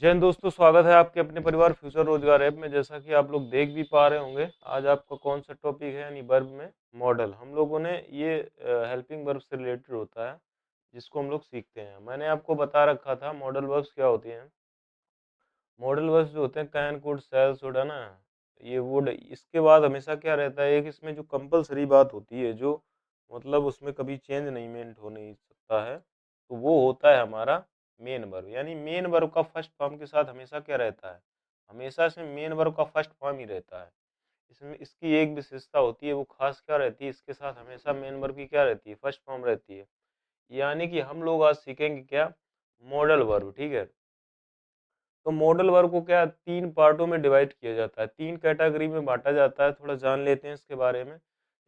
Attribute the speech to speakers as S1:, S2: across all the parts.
S1: जय हिंद दोस्तों, स्वागत है आपके अपने परिवार फ्यूचर रोजगार ऐप में। जैसा कि आप लोग देख भी पा रहे होंगे, आज आपका कौन सा टॉपिक है, यानी वर्ब में मॉडल। हम लोगों ने ये हेल्पिंग वर्ब से रिलेटेड होता है, जिसको हम लोग सीखते हैं। मैंने आपको बता रखा था मॉडल वर्ब्स क्या होती हैं। मॉडल वर्ब्स जो होते हैं कैन, कुड, शैल, शुड, है ना, ये वुड, इसके बाद हमेशा क्या रहता है, एक इसमें जो कंपलसरी बात होती है, जो मतलब उसमें कभी चेंज नहीं मेंट हो नहीं सकता है, तो वो होता है हमारा मेन वर्ब। यानी मेन वर्ब का फर्स्ट फॉर्म के साथ हमेशा क्या रहता है, हमेशा इसमें मेन वर्ब का फर्स्ट फॉर्म ही रहता है। इसमें इसकी एक विशेषता होती है, वो खास क्या रहती है, इसके साथ हमेशा मेन वर्ब की क्या रहती है, फर्स्ट फॉर्म रहती है। यानी कि हम लोग आज सीखेंगे क्या, मॉडल वर्ब। ठीक है, तो मॉडल वर्ब को क्या तीन पार्टों में डिवाइड किया जाता है, तीन कैटेगरी में बांटा जाता है। थोड़ा जान लेते हैं इसके बारे में।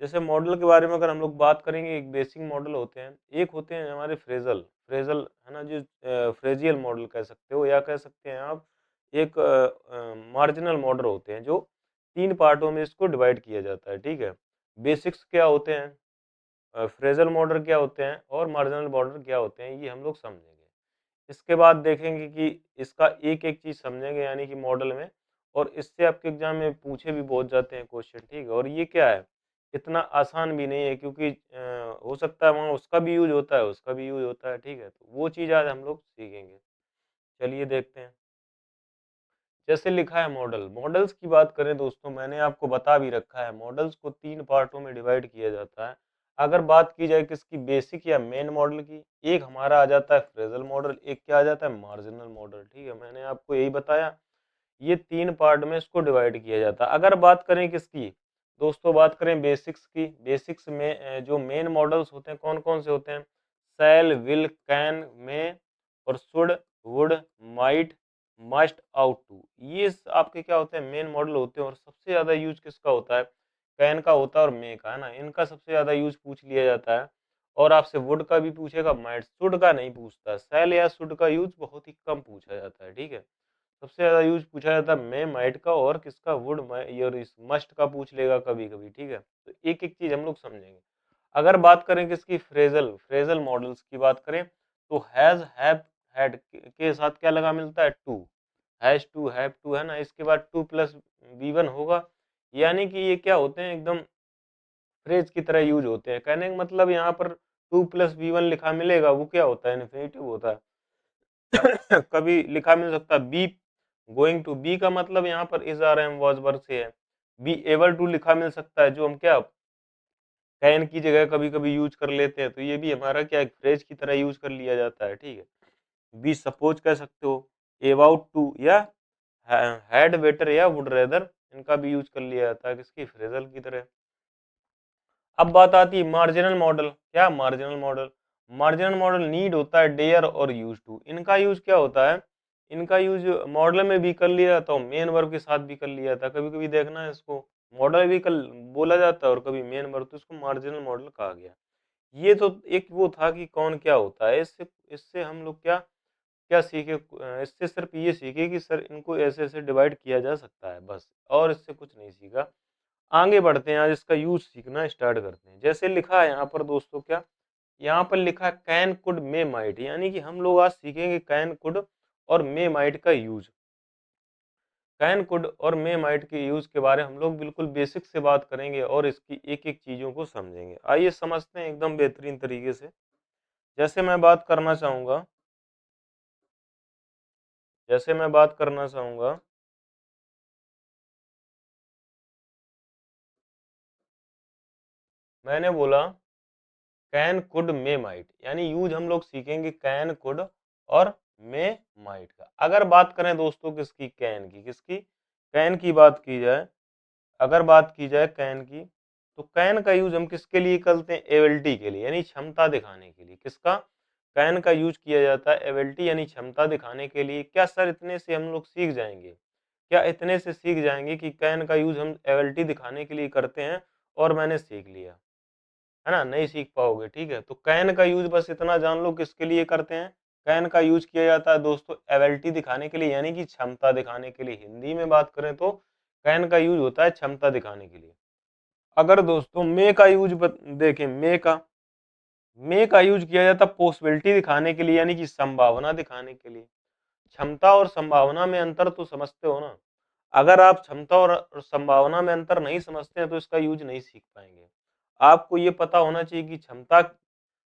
S1: जैसे मॉडल के बारे में अगर हम लोग बात करेंगे, एक बेसिक मॉडल होते हैं, एक होते हैं हमारे फ्रेजल फ्रेजल है ना, जो फ्रेजियल मॉडल कह सकते हो, या कह सकते हैं आप एक मार्जिनल मॉडल होते हैं, जो तीन पार्टों में इसको डिवाइड किया जाता है। ठीक है, बेसिक्स क्या होते हैं, फ्रेजल मॉडल क्या होते हैं, और मार्जिनल मॉडल क्या होते हैं, ये हम लोग समझेंगे। इसके बाद देखेंगे कि इसका एक एक चीज समझेंगे, यानी कि मॉडल में। और इससे आपके एग्जाम में पूछे भी बहुत जाते हैं क्वेश्चन। ठीक है, और ये क्या है, इतना आसान भी नहीं है, क्योंकि हो सकता है वहाँ उसका भी यूज होता है, उसका भी यूज होता है। ठीक है, तो वो चीज आज हम लोग सीखेंगे। चलिए देखते हैं। जैसे लिखा है मॉडल, मॉडल्स की बात करें दोस्तों, मैंने आपको बता भी रखा है, मॉडल्स को तीन पार्टों में डिवाइड किया जाता है। अगर बात की जाए किसकी, बेसिक या मेन मॉडल की, एक हमारा आ जाता है फ्रेजल मॉडल, एक क्या आ जाता है, मार्जिनल मॉडल। ठीक है, मैंने आपको यही बताया, ये तीन पार्ट में इसको डिवाइड किया जाता है। अगर बात करें किसकी दोस्तों, बात करें बेसिक्स की, बेसिक्स में जो मेन मॉडल्स होते हैं कौन कौन से होते हैं, शैल, विल, कैन, में, और should, would, might, must, ought to, ये आपके क्या होते हैं, मेन मॉडल होते हैं। और सबसे ज्यादा यूज किसका होता है, कैन का होता है और मे का, है ना, इनका सबसे ज्यादा यूज पूछ लिया जाता है। और आपसे वुड का भी पूछेगा, माइट, शुड का नहीं पूछता। शैल या शुड का यूज बहुत ही कम पूछा जाता है। ठीक है, सबसे ज्यादा यूज पूछा जाता है मे, माइट का, और किसका, वुड, और इस मस्ट का पूछ लेगा कभी कभी। ठीक है, तो एक एक चीज हम लोग समझेंगे। अगर बात करें किसकी, फ्रेजल फ्रेजल मॉडल्स की बात करें, तो हैज, हैव, हैड के साथ क्या लगा मिलता है, to, has to, have to, है ना, इसके बाद टू प्लस V1 होगा। यानी कि ये क्या होते हैं, एकदम फ्रेज की तरह यूज होते हैं। कहने का मतलब यहाँ पर टू प्लस V1 लिखा मिलेगा, वो क्या होता है, इन्फिनेटिव होता है। कभी लिखा मिल सकता है बी गोइंग टू, बी का मतलब यहाँ पर इज आर एम वॉज वर्ग से है। बी एबल टू लिखा मिल सकता है, जो हम क्या कैन की जगह कभी कभी यूज कर लेते हैं, तो ये भी हमारा क्या एक फ्रेज की तरह यूज कर लिया जाता है। ठीक है, बी सपोज कह सकते हो, अबाउट टू, या हैड, बेटर, या वुड रेदर, इनका भी यूज कर लिया जाता है किसकी, फ्रेजल की तरह। अब बात आती है मार्जिनल मॉडल। क्या marginal model, marginal model need होता है, डेयर और यूज टू, इनका यूज क्या होता है, इनका यूज मॉडल में भी कर लिया जाता है, मेन वर्ब के साथ भी कर लिया जाता है। कभी कभी देखना है, इसको मॉडल भी कल बोला जाता है और कभी मेन वर्ब, तो इसको मार्जिनल मॉडल कहा गया। ये तो एक वो था कि कौन क्या होता है। इससे इससे हम लोग क्या क्या सीखे, इससे सिर्फ ये सीखे कि सर इनको ऐसे ऐसे डिवाइड किया जा सकता है, बस, और इससे कुछ नहीं सीखा। आगे बढ़ते हैं, आज इसका यूज सीखना स्टार्ट करते हैं। जैसे लिखा है यहाँ पर दोस्तों, क्या यहाँ पर लिखा है, कैन, कुड, मे, माइट, यानी कि हम लोग आज सीखेंगे कैन, कुड और मे, माइट का यूज। कैन, कुड और मे, माइट के यूज के बारे में हम लोग बिल्कुल बेसिक से बात करेंगे, और इसकी एक एक चीजों को समझेंगे। आइए समझते हैं एकदम बेहतरीन तरीके से। जैसे मैं बात करना चाहूंगा जैसे मैं बात करना चाहूंगा मैंने बोला कैन, कुड, मे, माइट, यानी यूज हम लोग सीखेंगे कैन, कुड और मे, माइट का। अगर बात करें दोस्तों किसकी, कैन की, किसकी, कैन की बात की जाए, अगर बात की जाए कैन की, तो कैन का यूज हम किसके लिए करते हैं, एबिलिटी के लिए, यानी क्षमता दिखाने के लिए। किसका, कैन का यूज किया जाता है एबिलिटी यानी क्षमता दिखाने के लिए। क्या सर इतने से हम लोग सीख जाएंगे, क्या इतने से सीख जाएंगे कि कैन का यूज हम एबिलिटी दिखाने के लिए करते हैं और मैंने सीख लिया, है ना, नहीं सीख पाओगे। ठीक है, तो कैन का यूज बस इतना जान लो किसके लिए करते हैं। कैन का यूज किया जाता है दोस्तों एबिलिटी दिखाने के लिए, यानी कि क्षमता दिखाने के लिए। हिंदी में बात करें तो कैन का यूज होता है क्षमता दिखाने के लिए। अगर दोस्तों मे का यूज देखें, मे का यूज किया जाता है पॉसिबिलिटी दिखाने के लिए, यानी कि संभावना दिखाने के लिए। क्षमता और संभावना में अंतर तो समझते हो ना। अगर आप क्षमता और संभावना में अंतर नहीं समझते हैं तो इसका यूज नहीं सीख पाएंगे। आपको ये पता होना चाहिए कि क्षमता,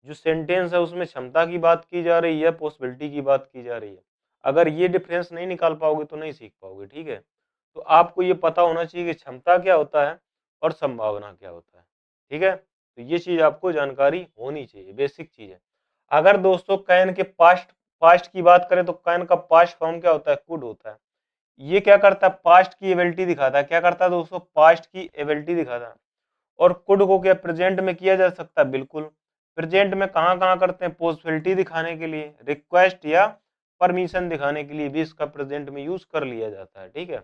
S1: जो सेंटेंस है उसमें क्षमता की बात की जा रही है, पॉसिबिलिटी की बात की जा रही है। अगर ये डिफरेंस नहीं निकाल पाओगे तो नहीं सीख पाओगे, ठीक है। तो आपको ये पता होना चाहिए कि क्षमता क्या होता है और संभावना क्या होता है, ठीक है। तो ये चीज आपको जानकारी होनी चाहिए, बेसिक चीज है। अगर दोस्तों कैन के पास्ट पास्ट की बात करें तो कैन का पास्ट फॉर्म क्या होता है, कुड होता है। ये क्या करता है, पास्ट की एबिलिटी दिखाता है। क्या करता है दोस्तों, पास्ट की एबिलिटी दिखाता है। और कुड को क्या प्रेजेंट में किया जा सकता है, बिल्कुल। प्रेजेंट में कहाँ कहाँ करते हैं, पॉसिबिलिटी दिखाने के लिए, रिक्वेस्ट या परमिशन दिखाने के लिए भी इसका प्रेजेंट में यूज कर लिया जाता है, ठीक है।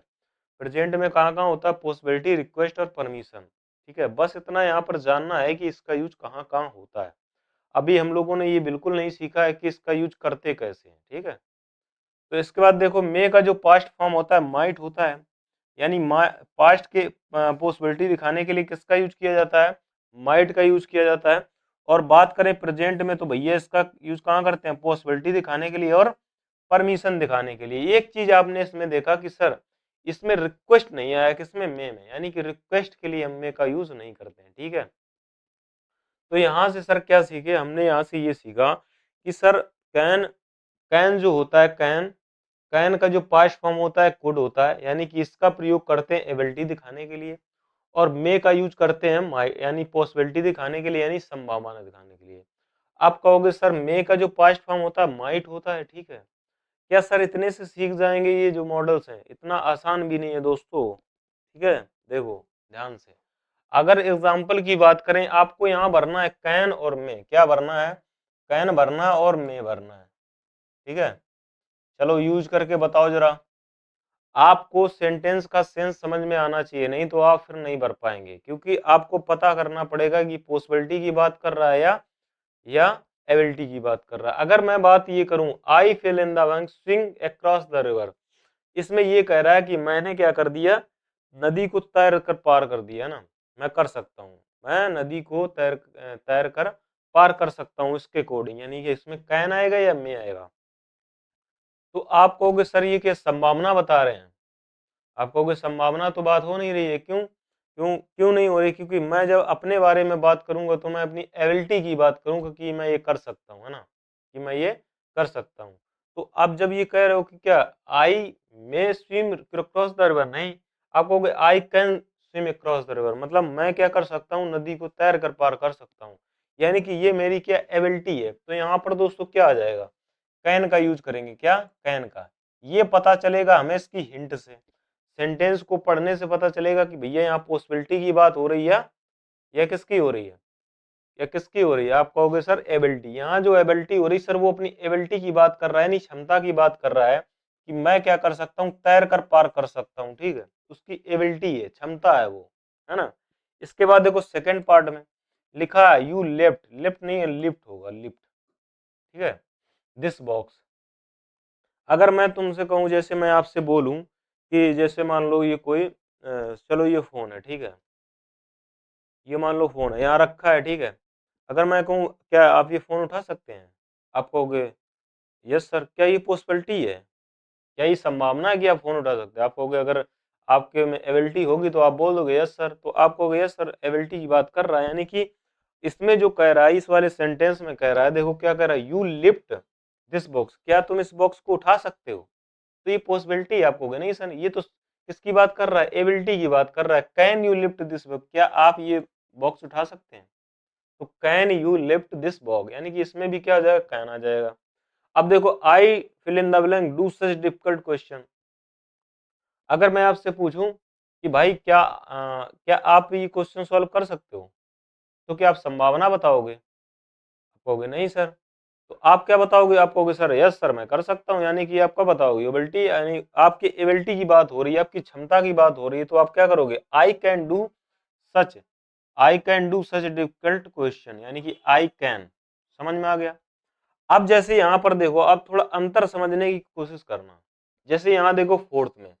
S1: प्रेजेंट में कहाँ कहाँ होता है, पॉसिबिलिटी, रिक्वेस्ट और परमिशन, ठीक है। बस इतना यहाँ पर जानना है कि इसका यूज कहाँ कहाँ होता है। अभी हम लोगों ने ये बिल्कुल नहीं सीखा है कि इसका यूज करते कैसे हैं, ठीक है। तो इसके बाद देखो, मे का जो पास्ट फॉर्म होता है माइट होता है। यानी पास्ट के पॉसिबिलिटी दिखाने के लिए किसका यूज किया जाता है, माइट का यूज किया जाता है। और बात करें प्रेजेंट में तो भैया इसका यूज कहाँ करते हैं, पॉसिबिलिटी दिखाने के लिए और परमिशन दिखाने के लिए। एक चीज आपने इसमें देखा कि सर इसमें रिक्वेस्ट नहीं आया, किसमें, मे में, यानी कि रिक्वेस्ट के लिए हम मे का यूज नहीं करते हैं, ठीक है। तो यहाँ से सर क्या सीखे हमने, यहाँ से ये सीखा कि सर कैन, कैन जो होता है, कैन, कैन का जो पास्ट फॉर्म होता है कुड होता है, यानी कि इसका प्रयोग करते हैं एबिलिटी दिखाने के लिए। और मे का यूज करते हैं यानी पॉसिबिलिटी दिखाने के लिए, यानी संभावना दिखाने के लिए। आप कहोगे सर मे का जो पास्ट फॉर्म होता है माइट होता है, ठीक है। क्या सर इतने से सीख जाएंगे ये जो मॉडल्स हैं, इतना आसान भी नहीं है दोस्तों, ठीक है। देखो ध्यान से, अगर एग्जाम्पल की बात करें, आपको यहाँ भरना है कैन और मे, क्या भरना है, कैन भरना और मे भरना है, ठीक है। चलो यूज करके बताओ जरा। आपको सेंटेंस का सेंस समझ में आना चाहिए, नहीं तो आप फिर नहीं भर पाएंगे, क्योंकि आपको पता करना पड़ेगा कि पॉसिबिलिटी की बात कर रहा है या एबिलिटी की बात कर रहा है। अगर मैं बात ये करूं, I fill in the bank swing across the river, इसमें ये कह रहा है कि मैंने क्या कर दिया, नदी को तैर कर पार कर दिया ना, मैं कर सकता हूँ, मैं नदी को तैर कर पार कर सकता हूँ, इसके कोडिंग, यानी कि इसमें कैन आएगा या मे आएगा। तो आप कहोगे सर ये क्या संभावना बता रहे हैं, आप कहोगे संभावना तो बात हो नहीं रही है, क्यों क्यों क्यों नहीं हो रही, क्योंकि मैं जब अपने बारे में बात करूंगा तो मैं अपनी एबिलिटी की बात करूंगा कि मैं ये कर सकता हूँ, है ना, कि मैं ये कर सकता हूँ। तो आप जब ये कह रहे हो कि क्या आई मे स्विम क्रॉस द रिवर, नहीं, आप कहोगे I can swim across the river, मतलब मैं क्या कर सकता हूँ, नदी को तैर कर पार कर सकता हूँ, यानी कि ये मेरी क्या एबिलिटी है। तो यहाँ पर दोस्तों क्या आ जाएगा, कैन का यूज करेंगे, क्या, कैन का। ये पता चलेगा हमें इसकी हिंट से, सेंटेंस को पढ़ने से पता चलेगा कि भैया यहाँ पॉसिबिलिटी की बात हो रही है या किसकी हो रही है, या किसकी हो रही है। आप कहोगे सर एबिलिटी, यहाँ जो एबिलिटी हो रही सर वो अपनी एबिलिटी की बात कर रहा है, नहीं क्षमता की बात कर रहा है कि मैं क्या कर सकता हूँ, तैर कर पार कर सकता हूँ, ठीक है। उसकी एबिलिटी है, क्षमता है वो, है ना। इसके बाद देखो सेकंड पार्ट में लिखा है यू लेफ्ट, लिफ्ट नहीं है लिफ्ट होगा, लिफ्ट, ठीक है, दिस बॉक्स। अगर मैं तुमसे कहूँ, जैसे मैं आपसे बोलूं कि जैसे मान लो ये कोई चलो ये फोन है, ठीक है, ये मान लो फोन है यहाँ रखा है, ठीक है। अगर मैं कहूँ क्या आप ये फोन उठा सकते हैं, आप कहोगे यस सर, क्या ये पॉसिबिलिटी है, क्या ये संभावना है कि आप फोन उठा सकते हैं। आप कहोगे अगर आपके में एबिलिटी होगी तो आप बोल दोगे यस सर, तो आप कहोगे यस सर, एबिलिटी की बात कर रहा है, यानी कि इसमें जो कह रहा है, इस वाले सेंटेंस में कह रहा है, देखो क्या कह रहा है, यू लिफ्ट दिस बॉक्स, क्या तुम इस बॉक्स को उठा सकते हो। तो ये पॉसिबिलिटी है, आप कहोगे नहीं सर ये तो किसकी बात कर रहा है, एबिलिटी की बात कर रहा है, can you lift this box, क्या आप ये बॉक्स उठा सकते हैं। तो can you lift this box, यानी कि इसमें भी क्या आ जाएगा, कैन आ जाएगा। अब देखो I fill in the blank do such difficult question, अगर मैं आपसे पूछूं कि भाई क्या आप ये क्वेश्चन सॉल्व कर सकते हो, तो क्या आप संभावना बताओगे, आप कहोगे नहीं सर। तो आप क्या बताओगे, आप कहोगे सर यस सर मैं कर सकता हूँ, यानी कि आप क्या बताओगे, एबिलिटी, यानी आपकी एबिलिटी की बात हो रही है, आपकी क्षमता की बात हो रही है, तो आप क्या करोगे, such I can do such difficult question, यानी कि आई कैन, समझ में आ गया। अब जैसे यहाँ पर देखो, आप थोड़ा अंतर समझने की कोशिश करना। जैसे यहाँ देखो फोर्थ में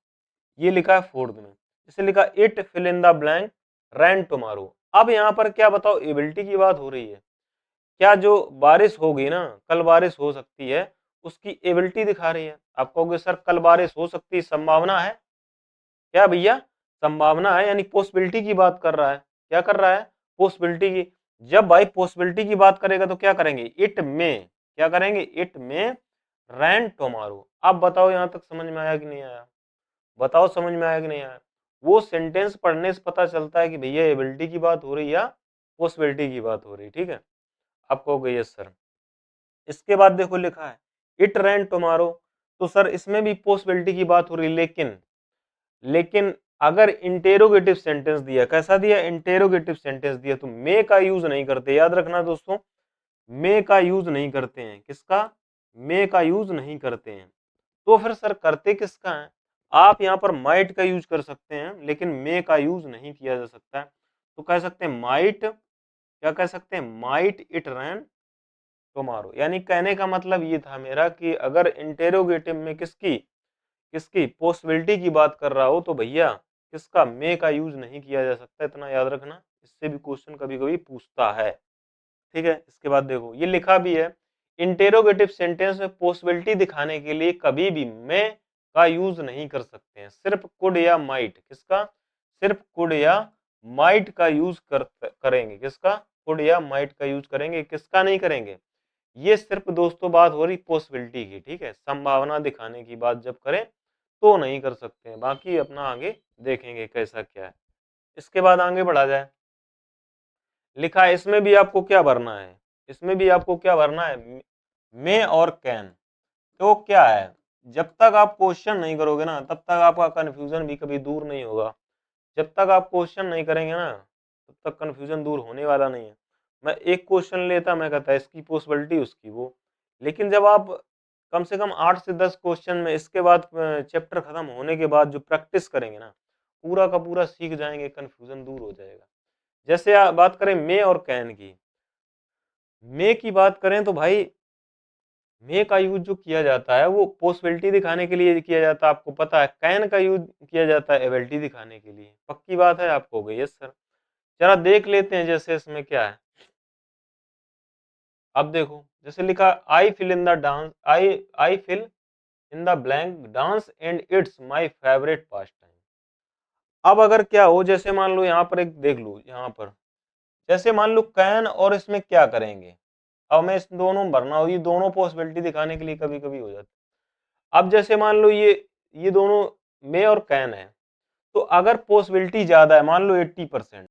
S1: ये लिखा है, फोर्थ में जैसे लिखा it fill in the blank rain tomorrow. अब यहाँ पर क्या बताओ, एबिलिटी की बात हो रही है, क्या जो बारिश होगी ना, कल बारिश हो सकती है, उसकी एबिलिटी दिखा रही है। आप कहोगे सर कल बारिश हो सकती है, संभावना है क्या भैया? संभावना है, यानी पॉसिबिलिटी की बात कर रहा है। क्या कर रहा है? पॉसिबिलिटी की। जब भाई पॉसिबिलिटी की बात करेगा तो क्या करेंगे? इट में। क्या करेंगे? इट में रैन टुमारो। अब बताओ यहां तक समझ में आया कि नहीं आया? बताओ समझ में आया कि नहीं आया? वो सेंटेंस पढ़ने से पता चलता है कि भैया एबिलिटी की बात हो रही है या पॉसिबिलिटी की बात हो रही है। ठीक है, आप कहोगे यस सर। इसके बाद देखो लिखा है इट रैन टुमारो, तो सर इसमें भी पॉसिबिलिटी की बात हो रही है, लेकिन अगर इंटेरोगेटिव सेंटेंस दिया, कैसा दिया? इंटेरोगेटिव सेंटेंस दिया, तो मे का यूज नहीं करते। याद रखना दोस्तों, मे का यूज नहीं करते हैं। किसका? मे का यूज नहीं करते हैं। तो फिर सर करते किसका है? आप यहाँ पर माइट का यूज कर सकते हैं, लेकिन मे का यूज नहीं किया जा सकता है। तो कह सकते हैं माइट, क्या कह सकते हैं? Might it rain tomorrow. यानी कहने का मतलब ये था मेरा कि अगर इंटेरोगेटिव में किसकी किसकी पॉसिबिलिटी की बात कर रहा हो तो भैया किसका? मे का यूज नहीं किया जा सकता। इतना याद रखना, इससे भी क्वेश्चन कभी कभी पूछता है। ठीक है, इसके बाद देखो ये लिखा भी है इंटेरोगेटिव सेंटेंस में पॉसिबिलिटी दिखाने के लिए कभी भी मे का यूज नहीं कर सकते हैं, सिर्फ कुड या माइट। किसका? सिर्फ कुड या माइट का यूज करेंगे। किसका? कुड या माइट का यूज करेंगे। किसका नहीं करेंगे? ये सिर्फ दोस्तों बात हो रही पॉसिबिलिटी की। ठीक है, संभावना दिखाने की बात जब करें तो नहीं कर सकते हैं, बाकी अपना आगे देखेंगे कैसा क्या है। इसके बाद आगे बढ़ा जाए, लिखा है इसमें भी आपको क्या भरना है? इसमें भी आपको क्या भरना है? मे और कैन। तो क्या है, जब तक आप क्वेश्चन नहीं करोगे ना तब तक आपका कंफ्यूजन भी कभी दूर नहीं होगा। जब तक आप क्वेश्चन नहीं करेंगे ना तब तक कंफ्यूजन दूर होने वाला नहीं है। मैं एक क्वेश्चन लेता, मैं कहता इसकी पॉसिबिलिटी उसकी वो, लेकिन जब आप कम से कम 8 से 10 क्वेश्चन में इसके बाद चैप्टर खत्म होने के बाद जो प्रैक्टिस करेंगे ना, पूरा का पूरा सीख जाएंगे, कंफ्यूजन दूर हो जाएगा। जैसे आप बात करें मे और कैन की, मे की बात करें तो भाई मे का यूज जो किया जाता है वो पॉसिबिलिटी दिखाने के लिए किया जाता है, आपको पता है। कैन का यूज किया जाता है एबिलिटी दिखाने के लिए। पक्की बात है, आपको हो गई? Yes sir. जरा देख लेते हैं जैसे इसमें क्या है। अब देखो जैसे लिखा I fill in the dance, I fill in the blank dance and it's my favourite pastime. अब अगर क्या हो, जैसे मान लो यहाँ पर एक देख लो, यहाँ पर जैसे मान लो कैन और इसमें क्या करेंगे। अब मैं इस दोनों में भरना हो, ये दोनों पॉसिबिलिटी दिखाने के लिए कभी कभी हो जाता है। अब जैसे मान लो ये दोनों मे और कैन है, तो अगर पॉसिबिलिटी ज्यादा है, मान लो 80%,